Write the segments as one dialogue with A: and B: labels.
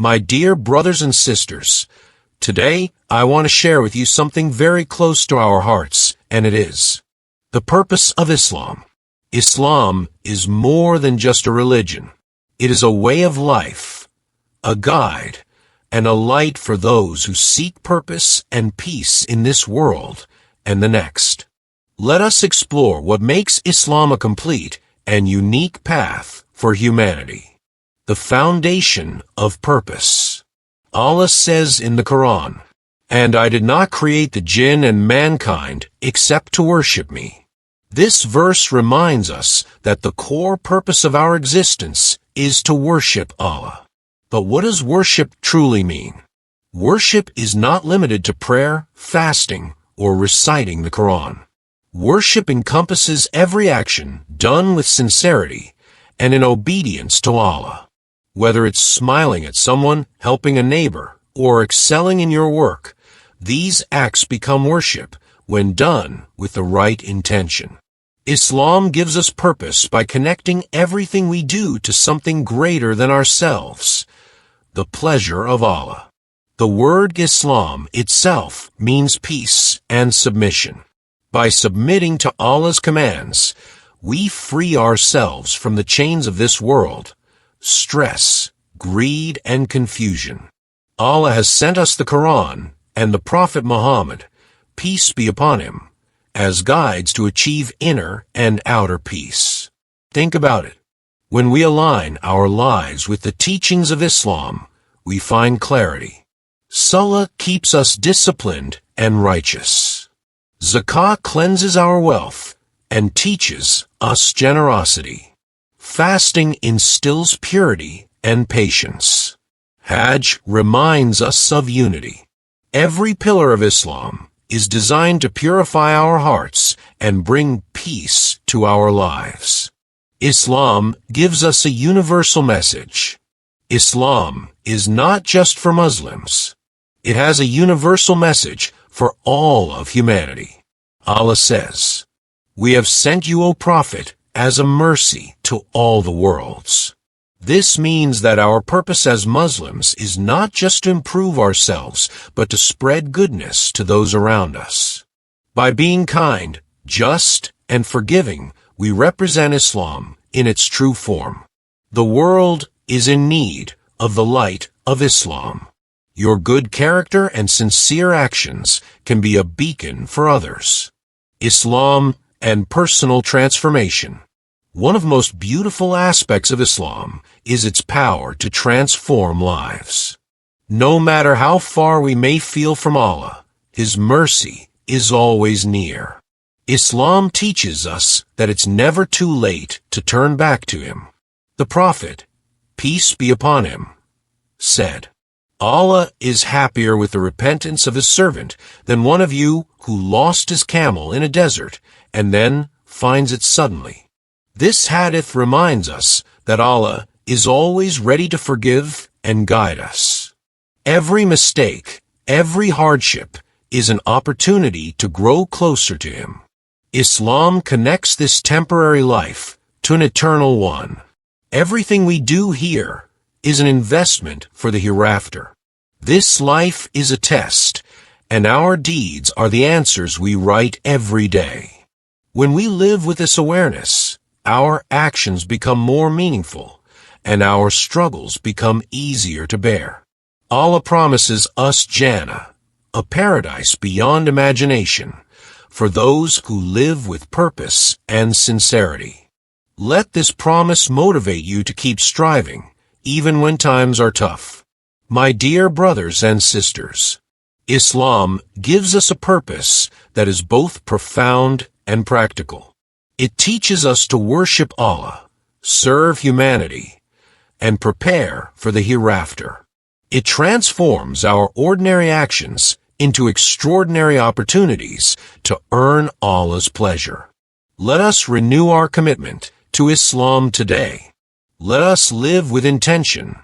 A: My dear brothers and sisters, today I want to share with you something very close to our hearts, and it is the purpose of Islam. Islam is more than just a religion. It is a way of life, a guide, and a light for those who seek purpose and peace in this world and the next. Let us explore what makes Islam a complete and unique path for humanity. The foundation of purpose. Allah says in the Quran, "And I did not create the jinn and mankind except to worship me." This verse reminds us that the core purpose of our existence is to worship Allah. But what does worship truly mean? Worship is not limited to prayer, fasting, or reciting the Quran. Worship encompasses every action done with sincerity and in obedience to Allah. Whether it's smiling at someone, helping a neighbor, or excelling in your work, these acts become worship when done with the right intention. Islam gives us purpose by connecting everything we do to something greater than ourselves, the pleasure of Allah. The word Islam itself means peace and submission. By submitting to Allah's commands, we free ourselves from the chains of this world, stress, greed, and confusion. Allah has sent us the Quran and the Prophet Muhammad, peace be upon him, as guides to achieve inner and outer peace. Think about it. When we align our lives with the teachings of Islam, we find clarity. Salah keeps us disciplined and righteous. Zakah cleanses our wealth and teaches us generosity. Fasting instills purity and patience. Hajj reminds us of unity. Every pillar of Islam is designed to purify our hearts and bring peace to our lives. Islam gives us a universal message. Islam is not just for Muslims. It has a universal message for all of humanity. Allah says, "We have sent you, O Prophet, as a mercy to all the worlds." This means that our purpose as Muslims is not just to improve ourselves, but to spread goodness to those around us. By being kind, just, and forgiving, we represent Islam in its true form. The world is in need of the light of Islam. Your good character and sincere actions can be a beacon for others. Islam and personal transformation. One of the most beautiful aspects of Islam is its power to transform lives. No matter how far we may feel from Allah, His mercy is always near. Islam teaches us that it's never too late to turn back to Him. The Prophet, peace be upon him, said, "Allah is happier with the repentance of His servant than one of you who lost his camel in a desert and then finds it suddenly." This hadith reminds us that Allah is always ready to forgive and guide us. Every mistake, every hardship is an opportunity to grow closer to Him. Islam connects this temporary life to an eternal one. Everything we do here is an investment for the hereafter. This life is a test, and our deeds are the answers we write every day. When we live with this awareness, our actions become more meaningful, and our struggles become easier to bear. Allah promises us Jannah, a paradise beyond imagination, for those who live with purpose and sincerity. Let this promise motivate you to keep striving, even when times are tough. My dear brothers and sisters, Islam gives us a purpose that is both profound and practical. It teaches us to worship Allah, serve humanity, and prepare for the hereafter. It transforms our ordinary actions into extraordinary opportunities to earn Allah's pleasure. Let us renew our commitment to Islam today. Let us live with intention,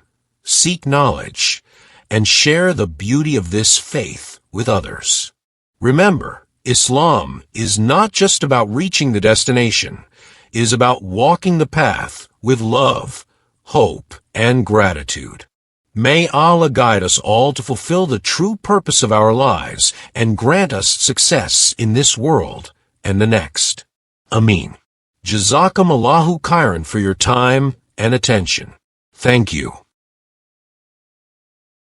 A: seek knowledge, and share the beauty of this faith with others. Remember, Islam is not just about reaching the destination. It is about walking the path with love, hope, and gratitude. May Allah guide us all to fulfill the true purpose of our lives and grant us success in this world and the next. Ameen. Jazakum Allahu khairan for your time and attention. Thank you.